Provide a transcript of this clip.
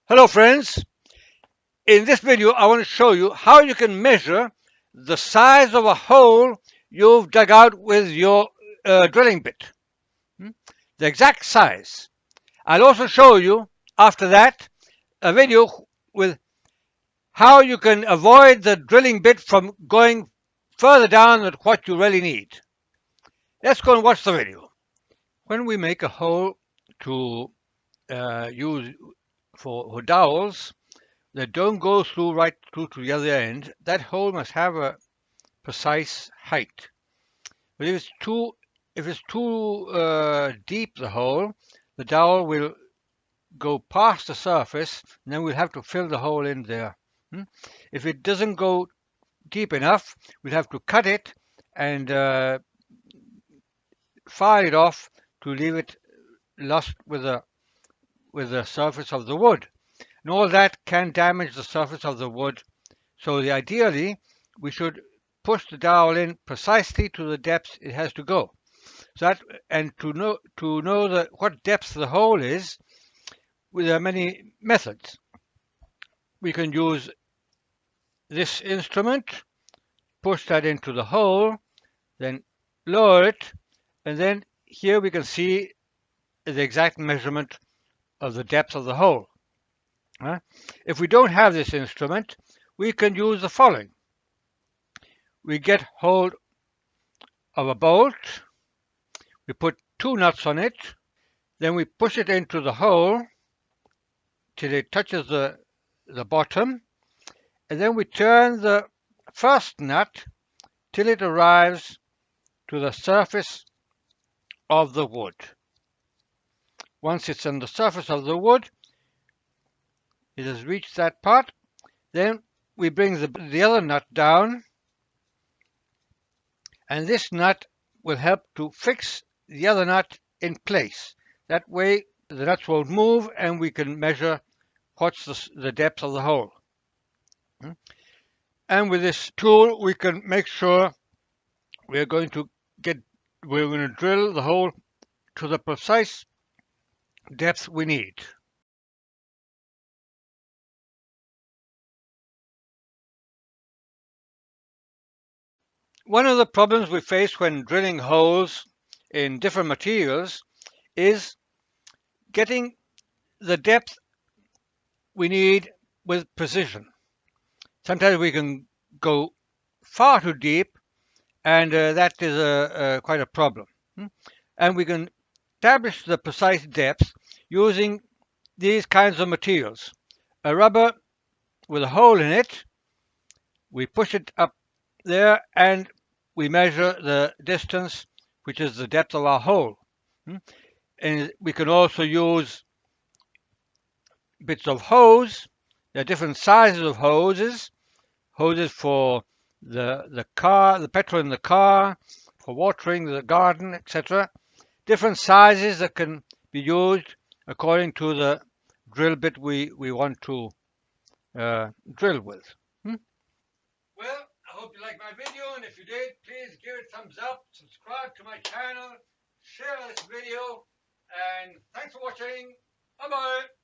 Hello friends, in this video I want to show you how you can measure the size of a hole you've dug out with your drilling bit. The exact size. I'll also show you after that a video with how you can avoid the drilling bit from going further down than what you really need. Let's go and watch the video. When we make a hole to use for dowels that don't go through right through to the other end, that hole must have a precise height. But if it's too deep, the hole, the dowel will go past the surface, and then we'll have to fill the hole in there. If it doesn't go deep enough, we'll have to cut it and file it off to leave it lost with the surface of the wood. And all that can damage the surface of the wood. So ideally, we should push the dowel in precisely to the depth it has to go. So that, and to know what depth the hole is, there are many methods. We can use this instrument, push that into the hole, then lower it, and then here we can see the exact measurement of the depth of the hole. If we don't have this instrument, we can use the following. We get hold of a bolt, we put two nuts on it, then we push it into the hole till it touches the bottom, and then we turn the first nut till it arrives to the surface of the wood. Once it's on the surface of the wood, it has reached that part, then we bring the other nut down, and this nut will help to fix the other nut in place. That way the nuts won't move and we can measure what's the depth of the hole. And with this tool we can make sure we're going to drill the hole to the precise depth we need. One of the problems we face when drilling holes in different materials is getting the depth we need with precision. Sometimes we can go far too deep, and that is quite a problem. And we can establish the precise depth using these kinds of materials. A rubber with a hole in it, we push it up there and we measure the distance, which is the depth of our hole. And we can also use bits of hose. There are different sizes of hoses. Hoses for the car, the petrol in the car, for watering the garden, etc. Different sizes that can be used according to the drill bit we want to drill with. Well, I hope you liked my video, and if you did, please give it a thumbs up, subscribe to my channel, share this video, and thanks for watching. Bye-bye.